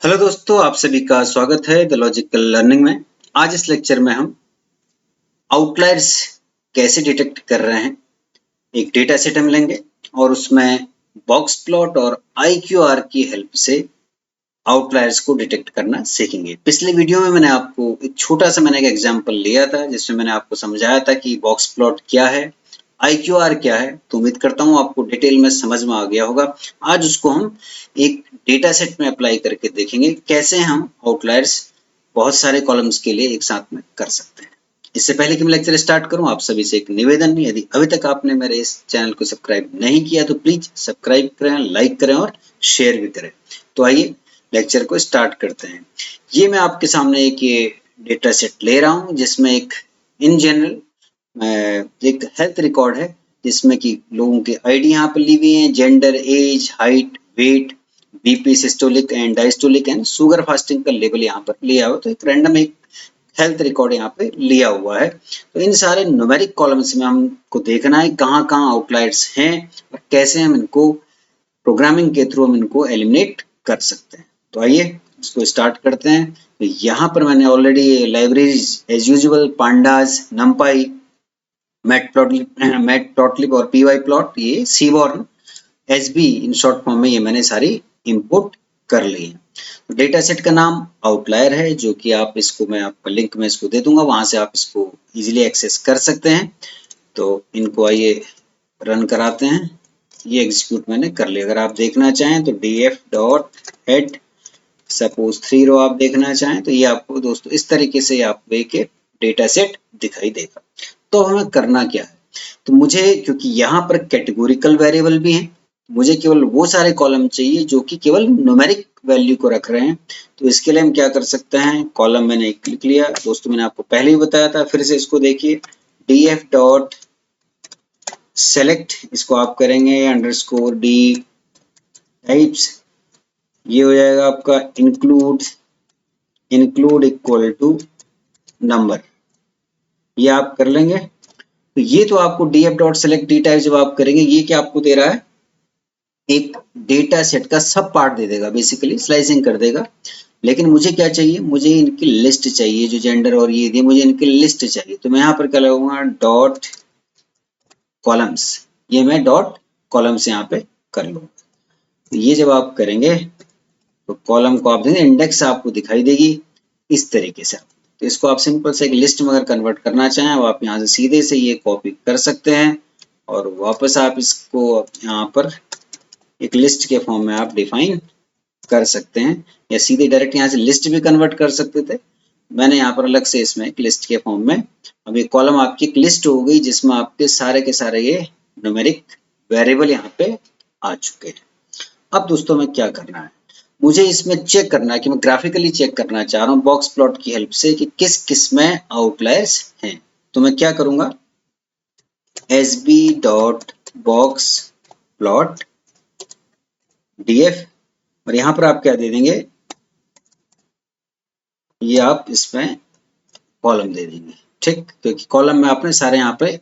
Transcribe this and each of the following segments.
Hello दोस्तों, आप सभी का स्वागत है द लॉजिकल लर्निंग में। आज इस लेक्चर में हम आउटलायर्स कैसे डिटेक्ट कर रहे हैं। एक डेटा सेट हम लेंगे और उसमें बॉक्स प्लॉट और IQR की हेल्प से आउटलायर्स को डिटेक्ट करना सीखेंगे। पिछले वीडियो में मैंने आपको एक छोटा सा एक एग्जाम्पल लिया था जिसमें मैंने आपको समझाया था कि बॉक्स प्लॉट क्या है, IQR क्या है। तो उम्मीद करता हूँ आपको डिटेल में समझ में आ गया होगा। आज उसको हम एक डेटा सेट में अप्लाई करके देखेंगे कैसे हम आउटलायर्स बहुत सारे कॉलम्स के लिए एक साथ में कर सकते हैं। इससे पहले कि मैं लेक्चर स्टार्ट करूं, आप सभी से एक निवेदन, यदि अभी तक आपने मेरे इस चैनल को सब्सक्राइब नहीं किया तो प्लीज सब्सक्राइब करें, लाइक करें और शेयर भी करें। तो आइए लेक्चर को स्टार्ट करते हैं। ये मैं आपके सामने एक ये डेटा सेट ले रहा हूं जिसमें एक इन जनरल एक हेल्थ रिकॉर्ड है जिसमें कि लोगों के आईडी यहाँ पर ली हुई है, gender, age, height, weight, BP, systolic and diastolic and sugar fasting का लेवल यहाँ पर लिया हुआ। तो एक रैंडम एक हेल्थ रिकॉर्ड यहाँ पे लिया हुआ है। तो इन सारे न्यूमेरिक कॉलम्स में हमको देखना है कहाँ कहाँ आउटलायर्स हैं और कैसे हम इनको प्रोग्रामिंग के थ्रू हम इनको एलिमिनेट कर सकते हैं। तो आइए इसको स्टार्ट करते हैं। तो यहाँ पर मैंने already libraries as usual pandas, NumPy, matplotlib और pyplot, ये seaborn, SB in short form में ये मैंने सारी इंपोर्ट कर ली है। डेटा सेट का नाम आउटलायर है जो कि आप इसको मैं आपको लिंक में इसको दे दूंगा, वहां से आप इसको इजीली एक्सेस कर सकते हैं। तो इनको आइए रन कराते हैं। ये एग्जीक्यूट मैंने कर लिया। अगर आप देखना चाहें तो df.head सपोज 3 रो आप देखना चाहें तो ये आपको दोस्तों इस तरीके से आपको एक डेटा सेट दिखाई देगा। तो हमें करना क्या है, तो मुझे क्योंकि यहाँ पर कैटेगोरिकल वेरिएबल भी हैं, मुझे केवल वो सारे कॉलम चाहिए जो कि केवल न्यूमेरिक वैल्यू को रख रहे हैं। तो इसके लिए हम क्या कर सकते हैं, कॉलम मैंने एक लिख लिया दोस्तों, मैंने आपको पहले ही बताया था, फिर से इसको देखिए df डॉट सेलेक्ट, इसको आप करेंगे अंडरस्कोर डी टाइप्स, ये हो जाएगा आपका इंक्लूड इक्वल टू नंबर, ये आप कर लेंगे। तो ये तो आपको df dot select D type जब आप करेंगे ये क्या आपको दे रहा है, एक डेटा सेट का सब पार्ट दे देगा, बेसिकली स्लाइसिंग कर देगा। लेकिन मुझे क्या चाहिए, मुझे इनकी लिस्ट चाहिए, जो जेंडर और ये दिए मुझे इनकी लिस्ट चाहिए। तो मैं यहाँ पर क्या लगाऊंगा, डॉट कॉलम्स, ये मैं डॉट कॉलम्स यहाँ पे कर लूंगा। तो ये जब आप करेंगे तो कॉलम को आप देंगे, इंडेक्स आपको दिखाई देगी इस तरीके से। तो इसको आप सिंपल से एक लिस्ट में अगर कन्वर्ट करना चाहें आप यहाँ से सीधे से ये कॉपी कर सकते हैं और वापस आप इसको यहाँ पर एक लिस्ट के फॉर्म में आप डिफाइन कर सकते हैं, या सीधे डायरेक्ट यहाँ से लिस्ट भी कन्वर्ट कर सकते थे। मैंने यहाँ पर अलग से इसमें एक लिस्ट के फॉर्म में, अब ये कॉलम आपकी एक लिस्ट हो गई जिसमें आपके सारे के सारे ये न्यूमेरिक वेरिएबल यहाँ पे आ चुके हैं। अब दोस्तों में क्या करना है, मुझे इसमें चेक करना है कि मैं ग्राफिकली चेक करना चाह रहा हूँ बॉक्स प्लॉट की हेल्प से कि किस किस में आउटलायर्स हैं। तो मैं क्या करूंगा, sb dot box plot df, और यहाँ पर आप क्या दे देंगे, ये आप इसमें कॉलम दे देंगे, ठीक। क्योंकि कॉलम में आपने सारे यहाँ पे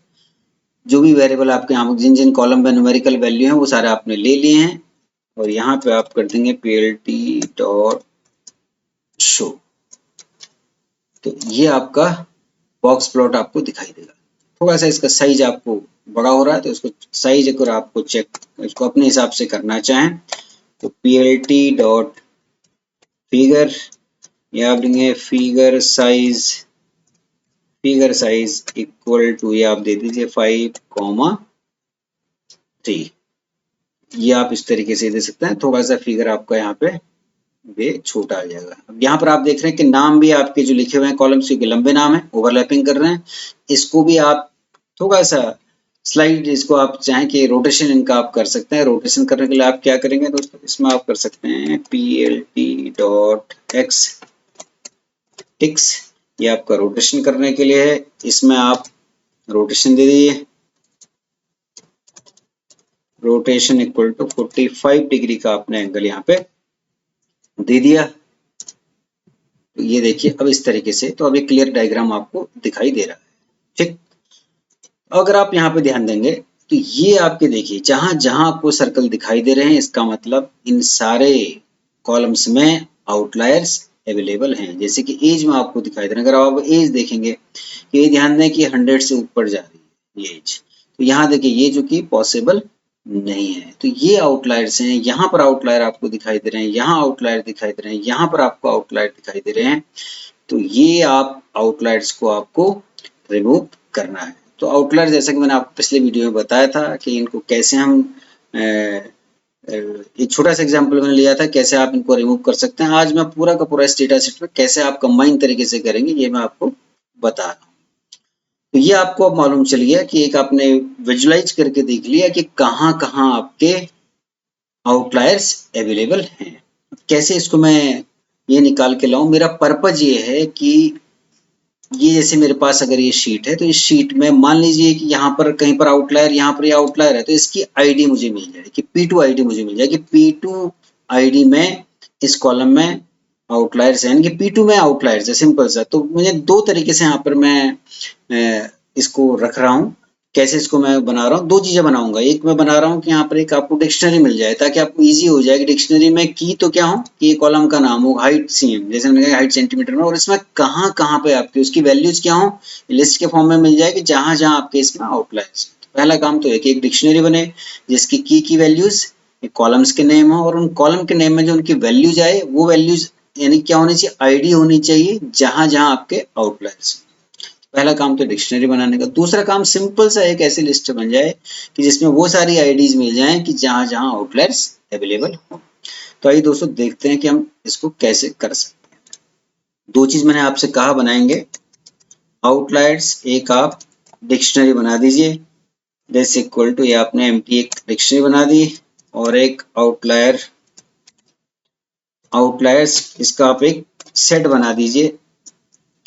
जो भी वेरिएबल आपके यहाँ जिन जिन कॉलम में न्यूमेरिकल वैल्यू है वो सारे आपने ले लिए हैं, और यहाँ पे आप कर देंगे plt डॉट शो। तो ये आपका बॉक्स प्लॉट आपको दिखाई देगा। थोड़ा सा इसका साइज आपको बड़ा हो रहा है तो इसको साइज अगर आपको चेक इसको अपने हिसाब से करना चाहें तो plt डॉट फिगर, या आप देंगे फिगर साइज इक्वल टू, ये आप दे दीजिए 5,3। ये आप इस तरीके से दे सकते हैं। थोड़ा सा फिगर आपका यहाँ पे ये छोटा आ जाएगा। अब यहाँ पर आप देख रहे हैं कि नाम भी आपके जो लिखे हुए हैं कॉलम्स के लंबे नाम है, ओवरलैपिंग कर रहे हैं। इसको भी आप थोड़ा सा स्लाइड, इसको आप चाहें कि रोटेशन इनका आप कर सकते हैं। रोटेशन करने के लिए आप क्या करेंगे दोस्तों, इसमें आप कर सकते हैं plt डॉट x टिक्स, ये आपका रोटेशन करने के लिए है। इसमें आप रोटेशन दे दीजिए, रोटेशन इक्वल टू 45 डिग्री का आपने एंगल यहाँ पे दे दिया। तो ये देखिए अब इस तरीके से, तो अब एक क्लियर डायग्राम आपको दिखाई दे रहा है, ठीक। अगर आप यहाँ पे ध्यान देंगे तो ये आपके देखिए जहां जहां आपको सर्कल दिखाई दे रहे हैं, इसका मतलब इन सारे कॉलम्स में आउटलायर्स अवेलेबल हैं। जैसे कि एज में आपको दिखाई दे रहा है, अगर आप एज देखेंगे कि ये ध्यान दें कि 100 से ऊपर जा रही है ये एज, तो यहाँ देखिए ये जो कि पॉसिबल नहीं है। तो ये आउटलायर्स हैं, यहाँ पर आउटलायर आपको दिखाई दे रहे हैं, यहाँ आउटलायर दिखाई दे रहे हैं, यहाँ पर आपको आउटलायर दिखाई दे रहे हैं। तो ये आप आउटलायर्स को आपको रिमूव करना है। तो आउटलायर जैसा कि मैंने आपको पिछले वीडियो में बताया था कि इनको कैसे हम एक छोटा सा एग्जांपल मैंने लिया था कैसे आप इनको रिमूव कर सकते हैं। आज मैं पूरा का पूरा इस डेटा सेट में कैसे आप कंबाइन तरीके से करेंगे ये मैं आपको बता रहा हूँ। तो ये आपको अब मालूम चल गया कि एक आपने विजुलाइज करके देख लिया कि कहाँ कहाँ आपके आउटलायर्स अवेलेबल हैं। कैसे इसको मैं ये निकाल के लाऊं, मेरा पर्पज ये है कि ये जैसे मेरे पास अगर ये शीट है तो इस शीट में मान लीजिए कि यहाँ पर कहीं पर आउटलायर, यहाँ पर ये आउटलायर है, तो इसकी आईडी मुझे मिल जाएगी कि P2 आईडी मुझे मिल जाएगी। P2 आईडी में इस कॉलम में आउटलायर्स है, यानी कि P2 में आउटलायर्स है, सिंपल सा। तो मुझे दो तरीके से यहाँ पर मैं इसको रख रहा हूँ। कैसे इसको मैं बना रहा हूँ, दो चीजें बनाऊंगा। एक मैं बना रहा हूँ कि यहाँ पर एक आपको डिक्शनरी मिल जाए ताकि आपको इजी हो जाए कि डिक्शनरी में की तो क्या हो कि ये कॉलम का नाम हो हाइट cm, जैसे मैंने कहा हाइट सेंटीमीटर में, और इसमें कहाँ कहाँ पे आपकी उसकी वैल्यूज क्या हो लिस्ट के फॉर्म में मिल जाए कि जहां जहां आपके इसमें आउटलायर्स। पहला काम तो है कि एक डिक्शनरी बने जिसकी की वैल्यूज कॉलम्स के नेम हो, और उन कॉलम के नेम में जो उनकी वैल्यूज आए वो वैल्यूज यानी क्या होनी चाहिए, आईडी होनी चाहिए जहां जहां आपके आउटलायर्स। पहला काम तो डिक्शनरी बनाने का। दूसरा काम सिंपल सा एक ऐसी लिस्ट बन जाए कि जिसमें वो सारी आईडीज मिल जाएं कि जहां जहां आउटलायर्स अवेलेबल हो। तो आइए दोस्तों देखते हैं कि हम इसको कैसे कर सकते हैं। दो चीज मैंने आपसे कहा बनाएंगे, आउटलायर्स एक आप डिक्शनरी बना दीजिए, दिस इक्वल टू ये आपने एम्प्टी एक डिक्शनरी बना दी, और एक आउटलायर्स इसका आप एक सेट बना दीजिए।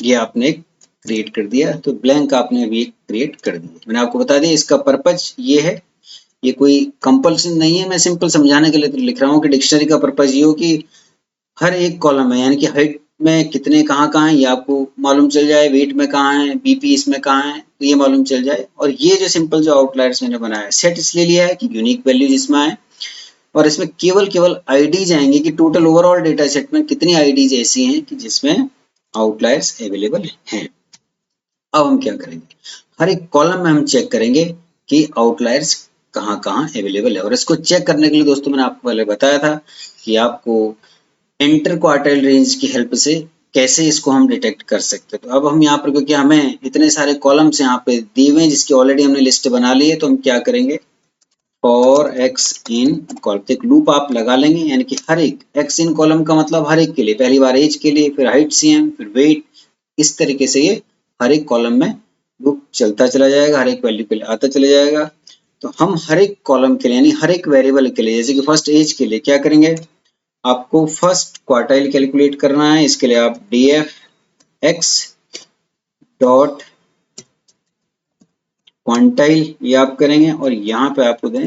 ये आपने एक क्रिएट कर दिया, तो ब्लैंक आपने अभी एक क्रिएट कर दिया। मैंने आपको बता दिया इसका पर्पज ये है, ये कोई कंपल्सन नहीं है, मैं सिंपल समझाने के लिए तो लिख रहा हूँ कि डिक्शनरी का पर्पज ये हो कि हर एक कॉलम में यानी कि हाइट में कितने कहाँ कहाँ है ये आपको मालूम चल जाए, वेट में कहाँ है, बीपी इसमें कहाँ है तो ये मालूम चल जाए। और ये जो सिंपल जो आउटलायर्स मैंने बनाया सेट इसलिए लिया है कि यूनिक वैल्यूज इसमें आए, और इसमें केवल आईडीज आएंगे कि टोटल ओवरऑल डेटा सेट में कितनी आईडीज ऐसी हैं कि जिसमें आउटलायर्स अवेलेबल हैं। अब हम क्या करेंगे, हर एक कॉलम में हम चेक करेंगे कि आउटलायर्स कहाँ कहाँ अवेलेबल है। और इसको चेक करने के लिए दोस्तों मैंने आपको पहले बताया था कि आपको इंटर क्वार्टाइल रेंज की हेल्प से कैसे इसको हम डिटेक्ट कर सकते हैं। तो अब हम यहाँ पर, क्योंकि हमें इतने सारे कॉलम्स यहाँ पे दिए हुए हैं जिसकी ऑलरेडी हमने लिस्ट बना ली है, तो हम क्या करेंगे, फॉर एक्स इन कॉलम, एक लूप आप लगा लेंगे, यानी कि हर एक एक्स इन कॉलम का मतलब हर एक के लिए, पहली बार एज के लिए, फिर हाइट cm, फिर वेट, इस तरीके से ये हर एक कॉलम में लूप चलता चला जाएगा, हर एक वैल्यू के लिए आता चला जाएगा। तो हम हर एक कॉलम के लिए यानी हर एक वेरिएबल के लिए, जैसे कि फर्स्ट एज के लिए क्या करेंगे, आपको फर्स्ट क्वार्टाइल कैलकुलेट करना है। इसके लिए आप df x डॉट क्वांटाइल ये आप करेंगे, और यहाँ पे आपको दें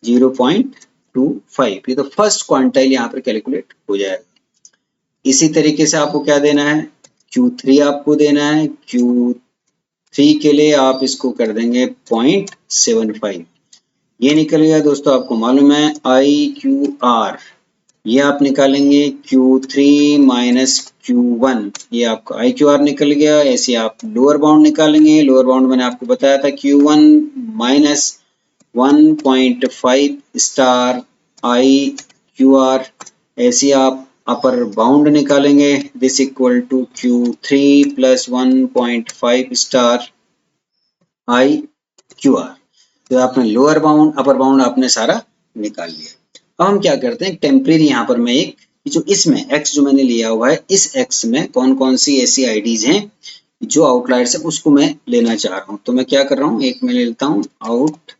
0.25, ये तो फर्स्ट क्वांटाइल यहाँ पर कैलकुलेट हो जाएगा। इसी तरीके से आपको क्या देना है, Q3 आपको देना है। Q3 के लिए आप इसको कर देंगे 0.75, ये निकल गया दोस्तों। आपको मालूम है IQR, ये आप निकालेंगे Q3 माइनस Q1, ये आपका IQR निकल गया। ऐसे आप लोअर बाउंड निकालेंगे, लोअर बाउंड मैंने आपको बताया था Q1 माइनस 1.5 स्टार IQR, ऐसे आप अपर बाउंड निकालेंगे, this equal to Q3 plus 1.5 star IQR। तो आपने लोअर बाउंड अपर बाउंड आपने सारा निकाल लिया। अब हम क्या करते हैं, टेम्परेरी यहाँ पर मैं एक जो इसमें x जो मैंने लिया हुआ है, इस x में कौन कौन सी ऐसी आईडीज हैं जो आउटलायर्स है उसको मैं लेना चाह रहा हूँ। तो मैं क्या कर रहा हूँ, एक मैं लेता हूँ आउटलायर्स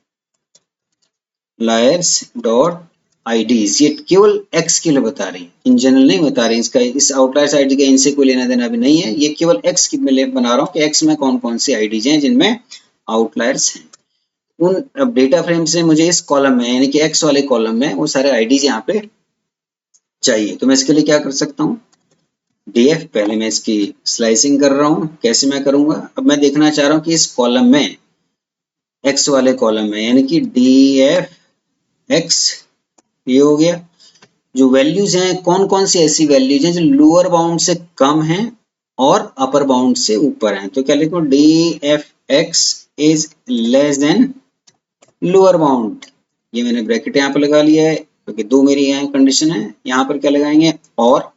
डॉट आईडीज, ये केवल x के लिए बता रही है, इन जनरल नहीं बता रही। इसका इस आउटलायर्स आईडी का इनसे कोई लेना देना भी नहीं है, ये केवल x के लिए बना रहा हूँ कि x में कौन कौन सी आईडीज हैं जिनमें आउटलायर्स हैं। उन अब डेटा फ्रेम से मुझे इस कॉलम में यानी कि x वाले कॉलम में वो सारे आईडीज यहाँ पे चाहिए। तो मैं इसके लिए क्या कर सकता हूँ, df, पहले मैं इसकी स्लाइसिंग कर रहा हूँ। कैसे मैं करूंगा, अब मैं देखना चाह रहा हूँ कि इस कॉलम में x वाले कॉलम में यानी कि df x ये हो गया, जो वैल्यूज हैं कौन कौन सी ऐसी वैल्यूज हैं जो लोअर बाउंड से कम हैं और अपर बाउंड से ऊपर हैं। तो क्या लिखो, D F x is less than lower bound. ये मैंने ब्रैकेट यहाँ पर लगा लिया है क्योंकि दो मेरी यहाँ कंडीशन है। यहाँ पर क्या लगाएंगे, और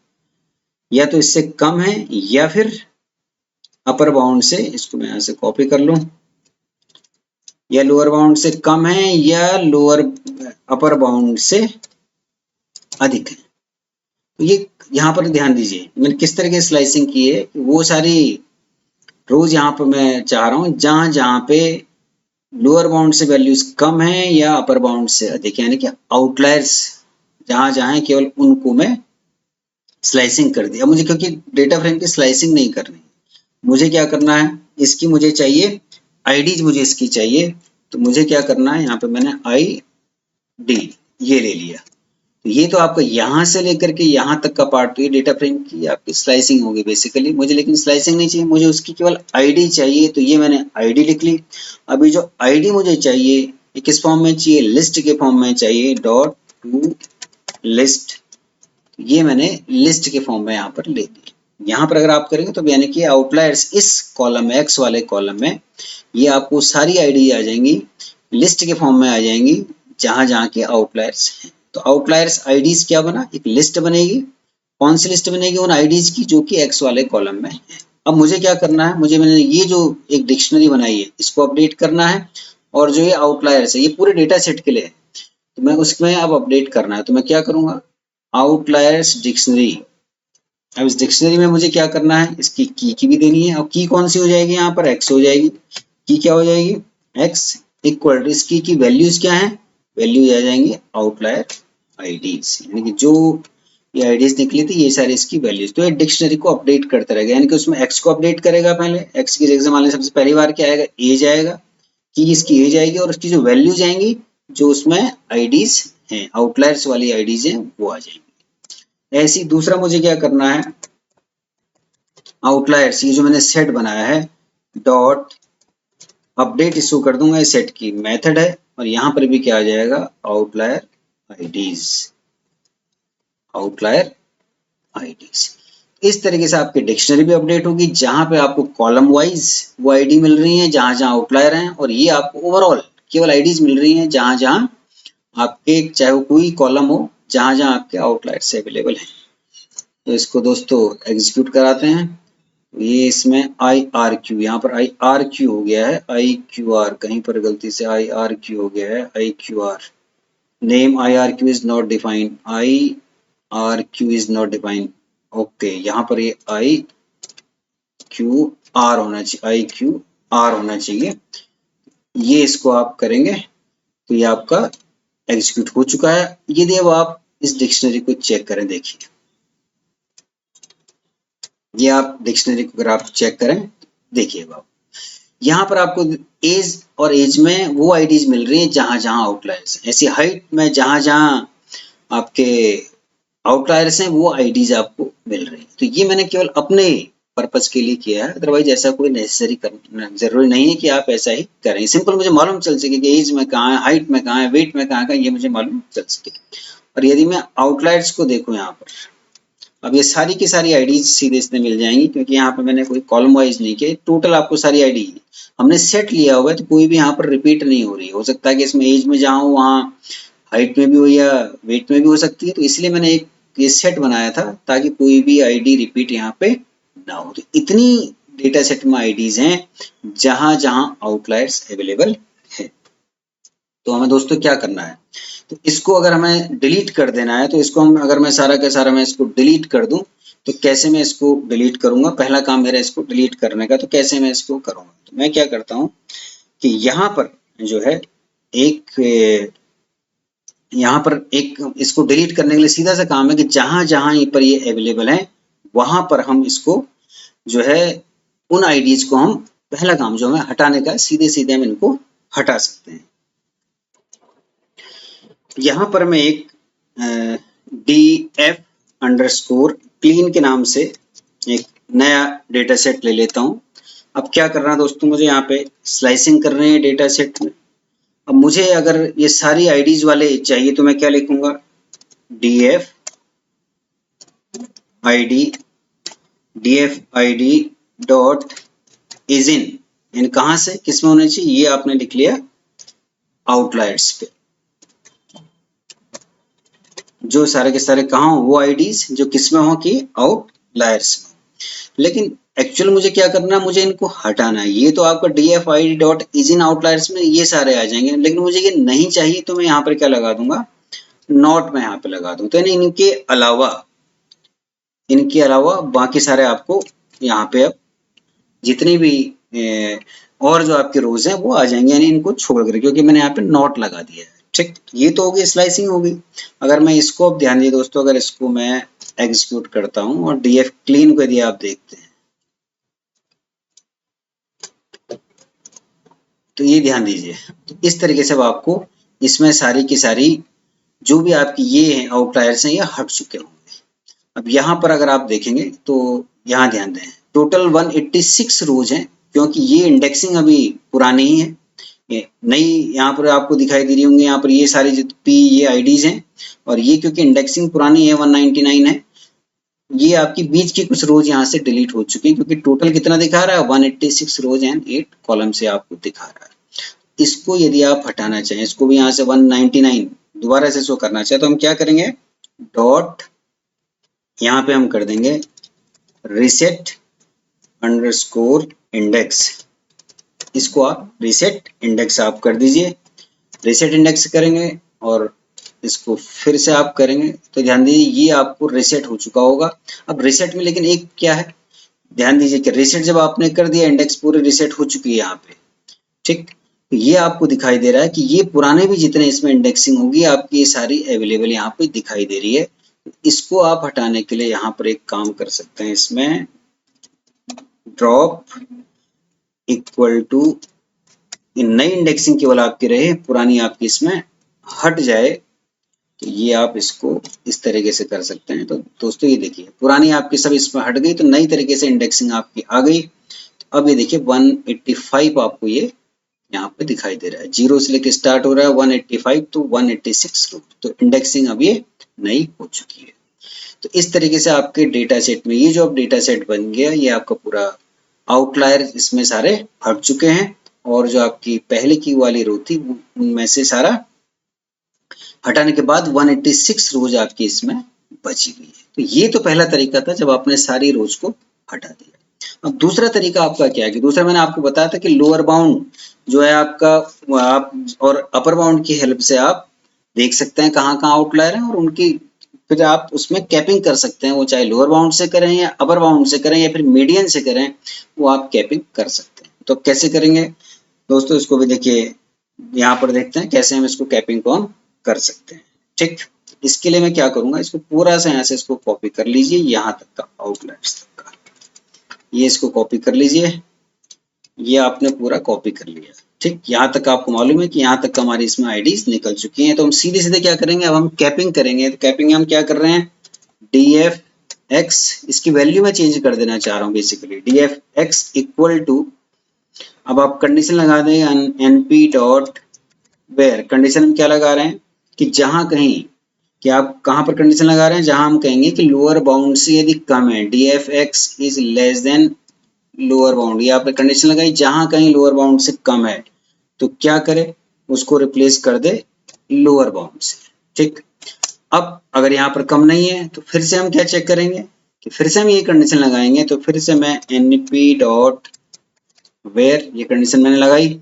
या तो इससे कम है या फिर अपर बाउंड से, इसको मैं यहाँ से कॉपी कर लूं, या लोअर बाउंड से कम है या लोअर अपर बाउंड से अधिक है। तो ये यहाँ पर ध्यान दीजिए मैंने किस तरह की स्लाइसिंग की है। वो सारी रोज यहाँ पर मैं चाह रहा हूँ जहां जहां पे लोअर बाउंड से वैल्यूज कम है या अपर बाउंड से अधिक, यानी कि आउटलायर्स जहां जहां है केवल उनको मैं स्लाइसिंग कर दी। अब मुझे क्योंकि डेटा फ्रेम की स्लाइसिंग नहीं करनी, मुझे क्या करना है, इसकी मुझे चाहिए आईडीज, मुझे इसकी चाहिए। तो मुझे क्या करना है, यहाँ पे मैंने आई डी ये ले लिया। तो ये तो आपका यहाँ से लेकर के यहाँ तक का पार्ट, तो ये डेटा फ्रेम की आपकी स्लाइसिंग होगी बेसिकली। मुझे लेकिन स्लाइसिंग नहीं चाहिए, मुझे उसकी केवल आईडी चाहिए। तो ये मैंने आईडी लिख ली। अभी जो आईडी मुझे चाहिए ये किस फॉर्म में चाहिए, लिस्ट के फॉर्म में चाहिए, डॉट टू लिस्ट। ये मैंने लिस्ट के फॉर्म में यहाँ पर ले दी। यहाँ पर अगर आप करेंगे तो यानी कि आउटलायर्स इस कॉलम में, एक्स वाले कॉलम में, ये आपको सारी आईडी आ जाएंगी, लिस्ट के फॉर्म में आ जाएंगी जहां जहां के आउटलायर्स हैं। तो आउटलायर्स आईडीज क्या बना, एक लिस्ट बनेगी। कौन सी लिस्ट बनेगी, उन आईडीज की जो कि एक्स वाले कॉलम में है। अब मुझे क्या करना है, मैंने ये जो एक डिक्शनरी बनाई है इसको अपडेट करना है, और जो ये आउटलायर्स है ये पूरे डेटा सेट के लिए है, तो मैं उसमें अब अपडेट करना है। तो मैं क्या करूंगा, आउटलायर्स डिक्शनरी। अब इस डिक्शनरी में मुझे क्या करना है, इसकी की भी देनी है। और की कौन सी हो जाएगी, यहाँ पर एक्स हो जाएगी। की क्या हो जाएगी, एक्स इक्वल टू इसकी की वैल्यूज क्या है, वैल्यूज आ जाएंगी आउटलायर आईडीज, यानी कि जो ये आईडीज निकली थी ये सारी इसकी वैल्यूज। तो ये डिक्शनरी को अपडेट करता रहेगा, यानी कि उसमें एक्स को अपडेट करेगा पहले, एक्स की एग्जाम वाले सबसे पहली बार क्या आएगा, एज आएगा, की इसकी एज आएगी, और उसकी जो वैल्यूज आएंगी जो उसमें आईडीज हैं, आउटलायर्स वाली आईडीज हैं वो आ जाएंगी। ऐसी दूसरा मुझे क्या करना है, आउटलायर्स ये जो मैंने सेट बनाया है, डॉट अपडेट इसको कर दूंगा, सेट की मेथड है, और यहां पर भी क्या आ जाएगा, आउटलायर आईडीज, आउटलायर आईडीज। इस तरीके से आपकी डिक्शनरी भी अपडेट होगी जहां पे आपको कॉलम वाइज वो आईडी मिल रही है जहां जहां आउटलायर हैं, और ये आपको ओवरऑल केवल आईडीज मिल रही हैं जहां जहां आपके, चाहे वो कोई कॉलम हो, जहां जहां आपके आउटलायर्स अवेलेबल हैं। तो इसको दोस्तों एग्जीक्यूट कराते हैं। ये इसमें आई आर क्यू, यहाँ पर आई आर क्यू हो गया है, आई क्यू आर, कहीं पर गलती से आई आर क्यू हो गया है, I Q R, name I R Q is not defined, I R Q is not defined. Okay, यहाँ पर ये आई क्यू आर होना चाहिए, आई क्यू आर होना चाहिए। ये इसको आप करेंगे तो ये आपका एग्जीक्यूट हो चुका है। यदि अब आप इस डिक्शनरी को चेक करें, देखिए ये आप डिक्शनरी को अगर आप चेक करें, देखिए आप यहाँ पर आपको एज और एज में वो आईडीज मिल रही है जहां जहां आउटलायर्स हैं। ऐसी हाइट में जहां जहां आपके आउटलायर्स हैं वो आईडीज आपको मिल रही है। तो ये मैंने केवल अपने पर्पज के लिए किया है, अदरवाइज ऐसा कोई नेसेसरी करना जरूरी नहीं है कि आप ऐसा ही करें। सिंपल मुझे मालूम चल सके कि एज में कहाँ है, हाइट में कहाँ है, वेट में कहाँ है, ये मुझे मालूम चल सके। और यदि मैं आउटलायर्स को देखूं यहाँ पर, अब ये सारी की सारी आईडीज सीधे इसमें मिल जाएंगी, क्योंकि यहाँ पे मैंने कोई कॉलम वाइज नहीं किया, टोटल आपको सारी आईडी हमने सेट लिया हुआ है, तो कोई भी यहाँ पर रिपीट नहीं हो रही। हो सकता है कि इसमें एज में जहाँ हो वहाँ हाइट में भी हो या वेट में भी हो सकती है, तो इसलिए मैंने एक ये सेट बनाया था ताकि कोई भी आईडी रिपीट यहाँ पे ना हो। तो इतनी डेटा सेट में आईडीज हैं जहां जहां आउटलायर्स अवेलेबल है। तो हमें दोस्तों क्या करना है, तो इसको अगर हमें डिलीट कर देना है, तो इसको हम अगर मैं सारा का सारा मैं इसको डिलीट कर दूं, तो कैसे मैं इसको डिलीट करूंगा, पहला काम मेरा इसको डिलीट करने का, तो कैसे मैं इसको करूंगा। तो मैं क्या करता हूं कि यहाँ पर जो है यहाँ पर एक इसको डिलीट करने के लिए सीधा सा काम है कि जहां जहां पर ये अवेलेबल है वहां पर हम इसको जो है उन आईडीज को हम, पहला काम जो हमें हटाने का, सीधे सीधे हम इनको हटा सकते हैं। यहाँ पर मैं एक df अंडरस्कोर क्लीन के नाम से एक नया डेटा सेट ले लेता हूँ। अब क्या करना है दोस्तों, मुझे यहाँ पे स्लाइसिंग कर रहे हैं डेटा सेट में। अब मुझे अगर ये सारी आईडीज वाले चाहिए तो मैं क्या लिखूंगा, df ID df ID dot is in कहाँ से किस में होना चाहिए, ये आपने लिख लिया आउटलायर्स पे। जो सारे के सारे कहाँ हो, वो आईडीज जो किस में हो कि आउटलायर्स में। लेकिन एक्चुअल मुझे क्या करना है, मुझे इनको हटाना है। ये तो आपका dfid dot is in outliers में ये सारे आ जाएंगे, लेकिन मुझे ये नहीं चाहिए, तो मैं यहाँ पर क्या लगा दूंगा, नॉट में यहाँ पे लगा दूं। तो यानी इनके अलावा बाकी सारे आपको यहाँ पे अब जितनी भी और जो आपके रोज हैं वो आ जाएंगे, यानी इनको छोड़ कर, क्योंकि मैंने यहाँ पे नॉट लगा दिया है। ठीक, ये तो होगी स्लाइसिंग होगी। अगर मैं इसको, अब ध्यान दिए दोस्तों, अगर इसको मैं एग्जीक्यूट करता हूँ और df क्लीन को यदि आप देखते हैं तो ये ध्यान दीजिए, तो इस तरीके से अब आपको इसमें सारी की सारी जो भी आपकी ये हैं आउटलायर्स हैं ये हट चुके होंगे। अब यहाँ पर अगर आप देखेंगे तो यहाँ ध्यान दें, टोटल 186 रोज हैं, क्योंकि ये इंडेक्सिंग अभी पुरानी ही है, ये नई यहाँ पर आपको दिखाई दे रही होंगी। यहाँ पर ये सारी जो पी ये आईडीज हैं, और ये क्योंकि इंडेक्सिंग पुरानी है 199 है, ये आपकी बीच की कुछ रोज यहाँ से डिलीट हो चुकी है, क्योंकि टोटल कितना दिखा रहा है 186 रोज एंड 8 कॉलम से आपको दिखा रहा है। इसको यदि आप हटाना चाहें, इसको भी यहाँ से 199 दोबारा से शो करना चाहे, तो हम क्या करेंगे, डॉट यहाँ पे हम कर देंगे reset अंडरस्कोर इंडेक्स। इसको आप reset इंडेक्स आप कर दीजिए। reset इंडेक्स करेंगे और इसको फिर से आप करेंगे, तो ध्यान दीजिए ये आपको reset हो चुका होगा। अब reset में लेकिन एक क्या है, ध्यान दीजिए कि reset जब आपने कर दिया, इंडेक्स पूरे reset हो चुकी है यहाँ पे। ठीक, तो ये आपको दिखाई दे रहा है कि ये पुराने भी जितने इसमें इंडेक्सिंग होगी आपकी ये सारी अवेलेबल यहाँ पे दिखाई दे रही है। इसको आप हटाने के लिए यहाँ पर एक काम कर सकते हैं, इसमें ड्रॉप इक्वल टू नई इंडेक्सिंग केवल आपकी रहे, पुरानी आपकी इसमें हट जाए। तो ये आप इसको इस तरीके से कर सकते हैं। तो दोस्तों ये देखिए पुरानी आपकी सब इसमें हट गई, तो नई तरीके से इंडेक्सिंग आपकी आ गई। तो अब ये देखिए 185 आपको ये यहाँ पे दिखाई दे रहा है, 0 से लेके स्टार्ट हो रहा है 185 तो 186 रो, तो इंडेक्सिंग अब ये नई हो चुकी है। तो इस तरीके से आपके डेटा सेट में ये जो अब डेटा सेट बन गया, ये आपका पूरा आउटलायर इसमें सारे हट चुके हैं, और जो आपकी पहले की वाली रो थी उनमें से सारा हटाने के बाद 186 रोज आपकी इसमें बची हुई है। तो ये तो पहला तरीका था जब आपने सारी रोज को हटा दिया। अब दूसरा तरीका आपका क्या है कि दूसरा मैंने आपको बताया था कि लोअर बाउंड जो है आपका, आप और अपर बाउंड की हेल्प से आप देख सकते हैं कहाँ कहाँ आउटलायर है, और उनकी फिर आप उसमें कैपिंग कर सकते हैं, वो चाहे लोअर बाउंड से करें या अपर बाउंड से करें या फिर मीडियन से करें, वो आप कैपिंग कर सकते हैं। तो कैसे करेंगे दोस्तों, इसको भी देखिए, यहाँ पर देखते हैं कैसे हम इसको कैपिंग को हम कर सकते हैं। ठीक, इसके लिए मैं क्या करूंगा, इसको पूरा सा यहाँ से इसको कॉपी कर लीजिए, यहाँ तक का आउटलायर्स तक का, ये इसको कॉपी कर लीजिए, ये आपने पूरा कॉपी कर लिया। ठीक, यहाँ तक आपको मालूम है कि यहाँ तक हमारी इसमें आईडीज निकल चुकी हैं। तो हम सीधे सीधे क्या करेंगे, अब हम कैपिंग करेंगे। तो कैपिंग हम क्या कर रहे हैं, df(x), इसकी वैल्यू मैं चेंज कर देना चाह रहा हूँ बेसिकली, df(x) इक्वल टू, अब आप कंडीशन लगा दें np डॉट वेयर, कंडीशन हम क्या लगा रहे हैं कि जहां कहीं, कि आप कहां पर कंडीशन लगा रहे हैं, जहां हम कहेंगे कि लोअर बाउंड से यदि कम है, df(x) is less than lower bound, ये आपने कंडीशन लगाई, जहां कहीं लोअर बाउंड से कम है तो क्या करे, उसको रिप्लेस कर दे लोअर बाउंड से। ठीक, अब अगर यहाँ पर कम नहीं है तो फिर से हम क्या चेक करेंगे कि फिर से हम ये कंडीशन लगाएंगे। तो फिर से मैं np डॉट वेयर, ये कंडीशन मैंने लगाई,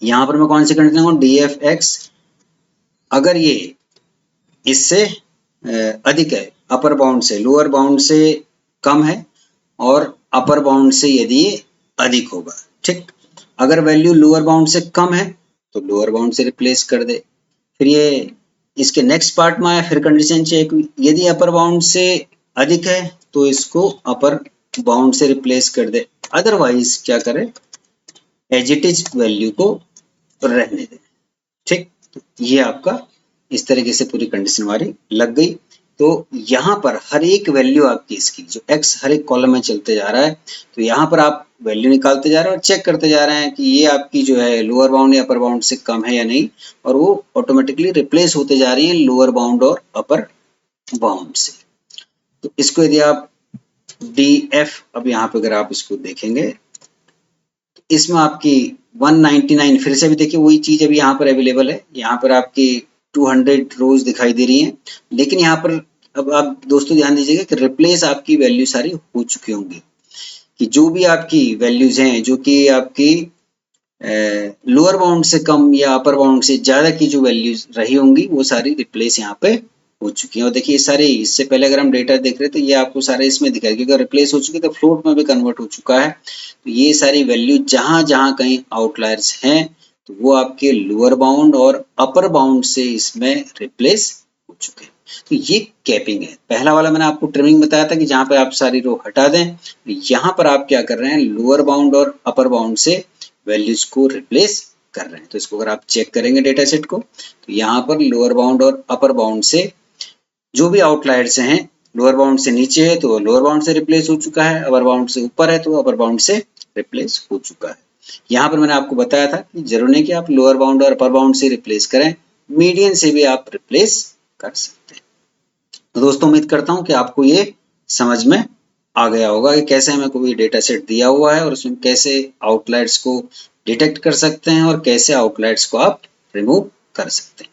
यहाँ पर मैं कौन सी कंडीशन लगाऊं, df(x) अगर ये इससे अधिक है, अपर बाउंड से, लोअर बाउंड से कम है, और अपर बाउंड से यदि अधिक होगा। ठीक, अगर वैल्यू लोअर बाउंड से कम है तो लोअर बाउंड से रिप्लेस कर दे। फिर ये इसके नेक्स्ट पार्ट में आया, फिर कंडीशन चेक, यदि अपर बाउंड से अधिक है तो इसको अपर बाउंड से रिप्लेस कर दे, अदरवाइज क्या करे, एज इट इज वैल्यू को रहने दे। ठीक, तो ये आपका इस तरीके से पूरी कंडीशन हमारी लग गई। तो यहाँ पर हर एक वैल्यू आपकी इसकी जो x हर एक कॉलम में चलते जा रहा है, तो यहाँ पर आप वैल्यू निकालते जा रहे हैं और चेक करते जा रहे हैं कि ये आपकी जो है लोअर बाउंड या अपर बाउंड से कम है या नहीं, और वो ऑटोमेटिकली रिप्लेस होते जा रही है लोअर बाउंड और अपर बाउंड से। तो इसको यदि आप DF, अब यहाँ पे अगर आप इसको देखेंगे इसमें आपकी 199 फिर से भी देखिए वही चीज अभी यहाँ पर अवेलेबल है। यहाँ पर आपकी 200 रोज दिखाई दे रही हैं, लेकिन यहाँ पर अब आप दोस्तों ध्यान दीजिएगा कि रिप्लेस आपकी वैल्यू सारी हो चुकी होंगी, कि जो भी आपकी वैल्यूज हैं जो कि आपकी लोअर बाउंड से कम या अपर बाउंड से ज्यादा की जो वैल्यूज रही होंगी वो सारी रिप्लेस यहाँ पे हो चुकी है। और देखिए सारे इससे पहले अगर हम डेटा देख रहे थे ये आपको सारे इसमें दिखाई, क्योंकि रिप्लेस हो चुकी है तो फ्लोट में भी कन्वर्ट हो चुका है। तो ये सारी वैल्यू जहां जहां कहीं आउटलायर्स हैं तो वो आपके लोअर बाउंड और अपर बाउंड से इसमें रिप्लेस हो चुके हैं। तो ये कैपिंग है। पहला वाला मैंने आपको ट्रिमिंग बताया था कि जहां पर आप सारी रो हटा दें, यहाँ पर आप क्या कर रहे हैं, लोअर बाउंड और अपर बाउंड से वैल्यूज को रिप्लेस कर रहे हैं। तो इसको अगर आप चेक करेंगे डेटा सेट को, तो यहाँ पर लोअर बाउंड और अपर बाउंड से जो भी आउटलायर्स हैं, लोअर बाउंड से नीचे है तो लोअर बाउंड से रिप्लेस हो चुका है, अपर बाउंड से ऊपर है तो अपर बाउंड से रिप्लेस हो चुका है। यहाँ पर मैंने आपको बताया था कि जरूरी नहीं कि आप लोअर बाउंड और अपर बाउंड से रिप्लेस करें, मीडियन से भी आप रिप्लेस कर सकते हैं। तो दोस्तों उम्मीद करता हूँ कि आपको ये समझ में आ गया होगा कि कैसे हमें कोई डेटा सेट दिया हुआ है और उसमें कैसे आउटलायर्स को डिटेक्ट कर सकते हैं और कैसे आउटलायर्स को आप रिमूव कर सकते हैं।